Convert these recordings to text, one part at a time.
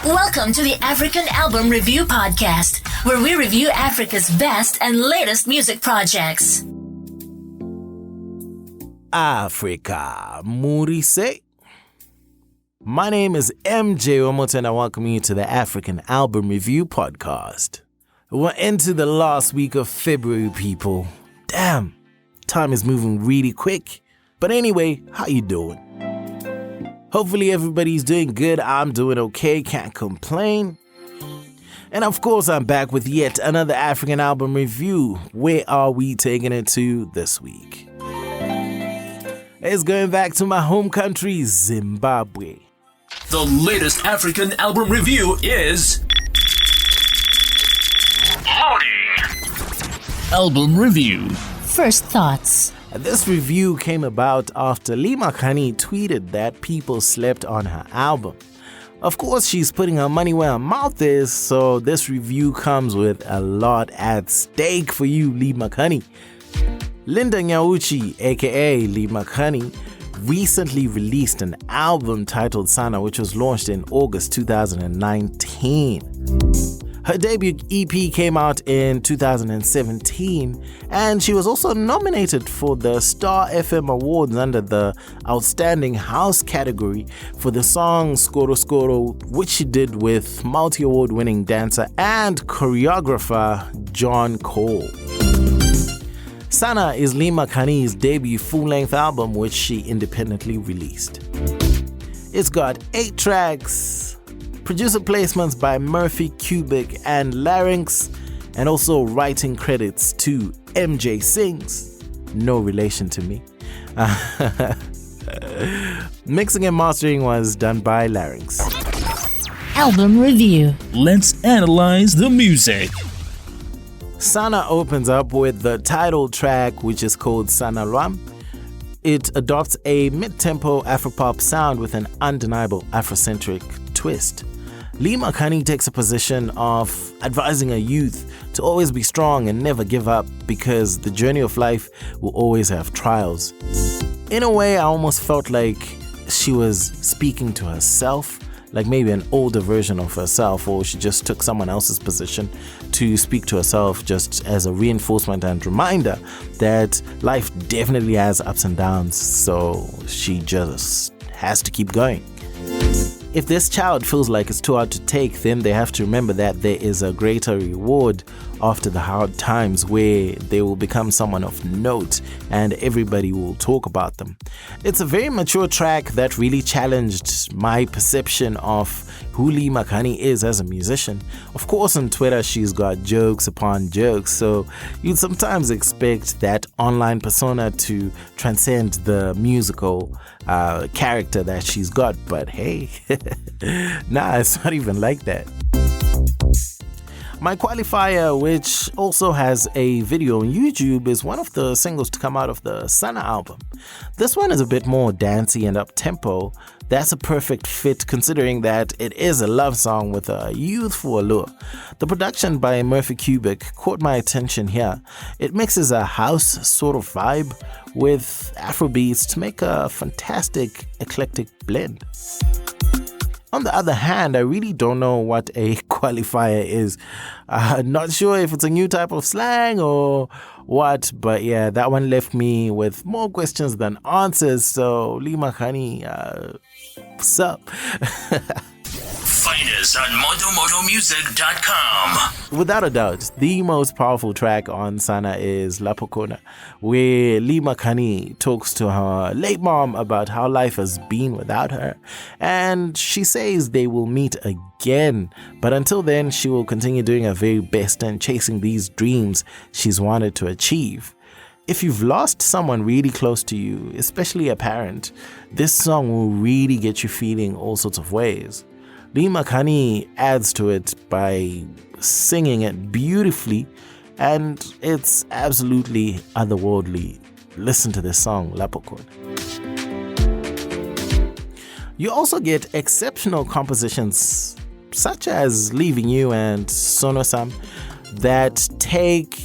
Welcome to the African Album Review Podcast, where we review Africa's best and latest music projects. Africa, Murise. My name is MJ Wemoto and I welcome you to the African Album Review Podcast. We're into the last week of February, people. Damn, time is moving really quick. But anyway, how you doing? Hopefully everybody's doing good. I'm doing okay, can't complain. And of course, I'm back with yet another African album review. Where are we taking it to this week? It's going back to my home country, Zimbabwe. The latest African album review is... Loading! Album review. First thoughts. This review came about after Lee McHoney tweeted that people slept on her album. Of course, she's putting her money where her mouth is, so this review comes with a lot at stake for you, Lee McHoney. Linda Nyauchi, aka Lee McHoney, recently released an album titled Sana, which was launched in August 2019. Her debut EP came out in 2017, and she was also nominated for the StarFM Awards under the Outstanding House category for the song Skoro, which she did with multi-award winning dancer and choreographer John Cole. Sana is Lee McHoney's debut full-length album, which she independently released. It's got 8 tracks, producer placements by Murphy Cubic and Larynx, and also writing credits to MJ Sings, no relation to me. Mixing and mastering was done by Larynx. Album review. Let's analyze the music. Sana opens up with the title track, which is called Sana Ram. It adopts a mid-tempo Afropop sound with an undeniable Afrocentric twist. Lee McHoney takes a position of advising a youth to always be strong and never give up, because the journey of life will always have trials. In a way, I almost felt like she was speaking to herself, like maybe an older version of herself, or she just took someone else's position to speak to herself just as a reinforcement and reminder that life definitely has ups and downs, so she just has to keep going. If this child feels like it's too hard to take, then they have to remember that there is a greater reward after the hard times, where they will become someone of note and everybody will talk about them. It's a very mature track that really challenged my perception of who Lee McHoney is as a musician. Of course, on Twitter, she's got jokes upon jokes, so you'd sometimes expect that online persona to transcend the musical character that she's got, but hey, nah, it's not even like that. My Qualifier, which also has a video on YouTube, is one of the singles to come out of the Sana album. This one is a bit more dancey and up-tempo. That's a perfect fit considering that it is a love song with a youthful allure. The production by Murphy Cubic caught my attention here. It mixes a house sort of vibe with Afrobeats to make a fantastic eclectic blend. On the other hand, I really don't know what a qualifier is. Not sure if it's a new type of slang or what, but yeah, that one left me with more questions than answers. So, Lee McHoney, what's up? Find us on motomotomusic.com. Without a doubt, the most powerful track on Sana is La Pokona, where Lee McHoney talks to her late mom about how life has been without her, and she says they will meet again, but until then she will continue doing her very best and chasing these dreams she's wanted to achieve. If you've lost someone really close to you, especially a parent, this song will really get you feeling all sorts of ways. Lee McHoney adds to it by singing it beautifully, and it's absolutely otherworldly. Listen to this song, La Pokona. You also get exceptional compositions such as Leaving You and Sonosam that take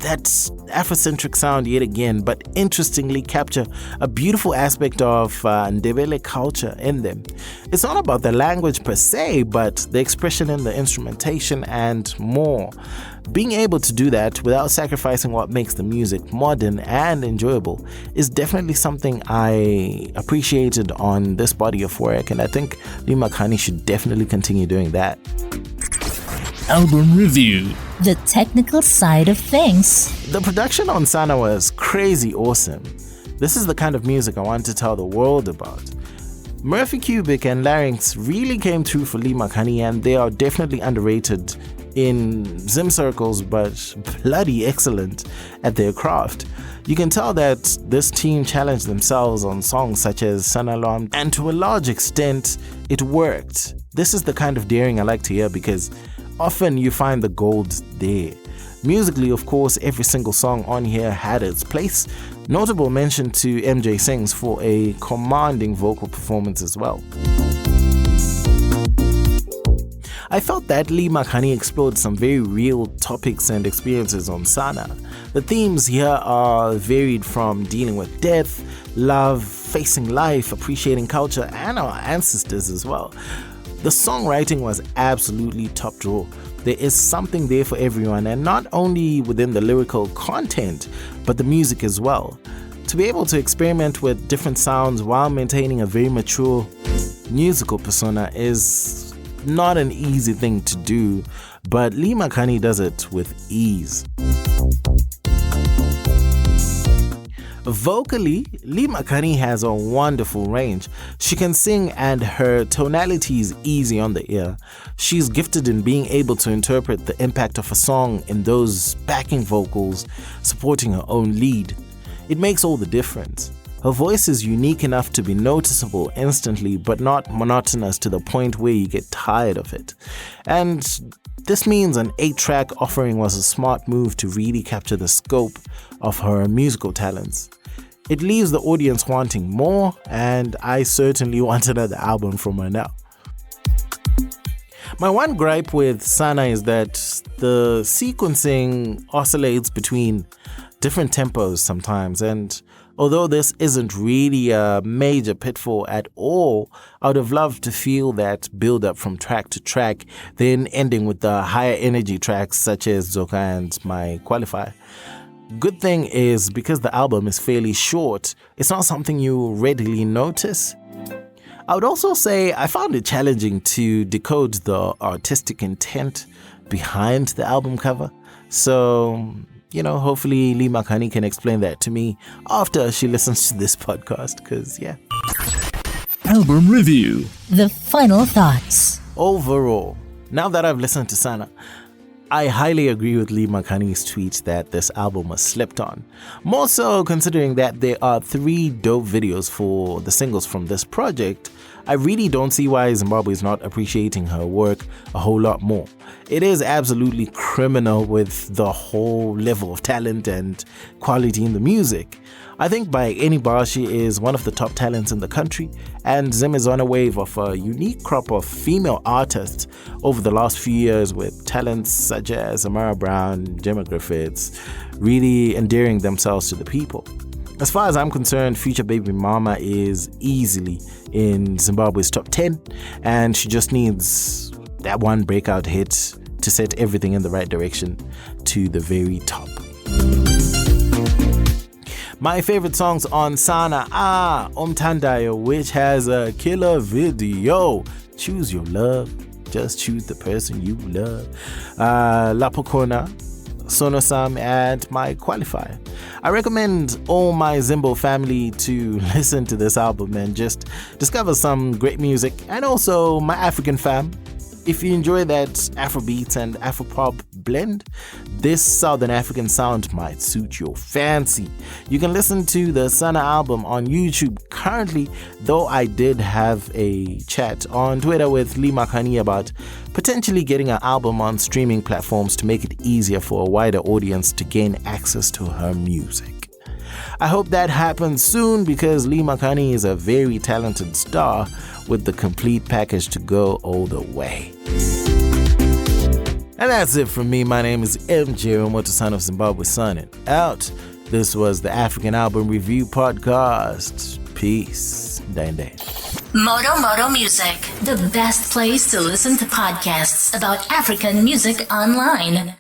that Afrocentric sound yet again, but interestingly capture a beautiful aspect of Ndebele culture in them. It's not about the language per se, but the expression in the instrumentation and more. Being able to do that without sacrificing what makes the music modern and enjoyable is definitely something I appreciated on this body of work, and I think Lee McHoney should definitely continue doing that. Album review. The technical side of things. The production on Sana was crazy awesome. This is the kind of music I want to tell the world about. Murphy Cubic and Larynx really came through for Lee McHoney, and they are definitely underrated in Zim circles, but bloody excellent at their craft. You can tell that this team challenged themselves on songs such as Sanalam, and to a large extent, it worked. This is the kind of daring I like to hear because often you find the gold there. Musically, of course, every single song on here had its place. Notable mention to MJ Sings for a commanding vocal performance as well. I felt that Lee McHoney explored some very real topics and experiences on Sana. The themes here are varied from dealing with death, love, facing life, appreciating culture, and our ancestors as well. The songwriting was absolutely top drawer. There is something there for everyone, and not only within the lyrical content, but the music as well. To be able to experiment with different sounds while maintaining a very mature musical persona is not an easy thing to do, but Lee McHoney does it with ease. Vocally, Lee McHoney has a wonderful range. She can sing and her tonality is easy on the ear. She's gifted in being able to interpret the impact of a song in those backing vocals supporting her own lead. It makes all the difference. Her voice is unique enough to be noticeable instantly, but not monotonous to the point where you get tired of it. And this means an 8-track offering was a smart move to really capture the scope of her musical talents. It leaves the audience wanting more, and I certainly want another album from her now. My one gripe with Sana is that the sequencing oscillates between different tempos sometimes, and although this isn't really a major pitfall at all, I would have loved to feel that build up from track to track, then ending with the higher energy tracks such as Zoka and My Qualify. Good thing is, because the album is fairly short, it's not something you readily notice. I would also say I found it challenging to decode the artistic intent behind the album cover. So, hopefully Lee McHoney can explain that to me after she listens to this podcast, because Album review. The final thoughts. Overall, now that I've listened to Sana, I highly agree with Lee McHoney's tweet that this album was slept on. More so considering that there are 3 dope videos for the singles from this project. I really don't see why Zimbabwe is not appreciating her work a whole lot more. It is absolutely criminal with the whole level of talent and quality in the music. I think by any bar she is one of the top talents in the country, and Zim is on a wave of a unique crop of female artists over the last few years with talents such as Amara Brown, Gemma Griffiths, really endearing themselves to the people. As far as I'm concerned, Future Baby Mama is easily in Zimbabwe's top 10, and she just needs that one breakout hit to set everything in the right direction to the very top. My favorite songs on Sana are Omtandayo, which has a killer video. Choose your love, just choose the person you love. Lapokona, Sonosam, and My Qualify. I recommend all my Zimbo family to listen to this album and just discover some great music, and also my African fam. If you enjoy that Afrobeats and Afropop blend, this Southern African sound might suit your fancy. You can listen to the Sana album on YouTube currently, though I did have a chat on Twitter with Lee McHoney about potentially getting an album on streaming platforms to make it easier for a wider audience to gain access to her music. I hope that happens soon because Lee McHoney is a very talented star with the complete package to go all the way. And that's it from me. My name is MJ Wemoto, son of Zimbabwe, signing out. This was the African Album Review Podcast. Peace. Dande. Moto Music, the best place to listen to podcasts about African music online.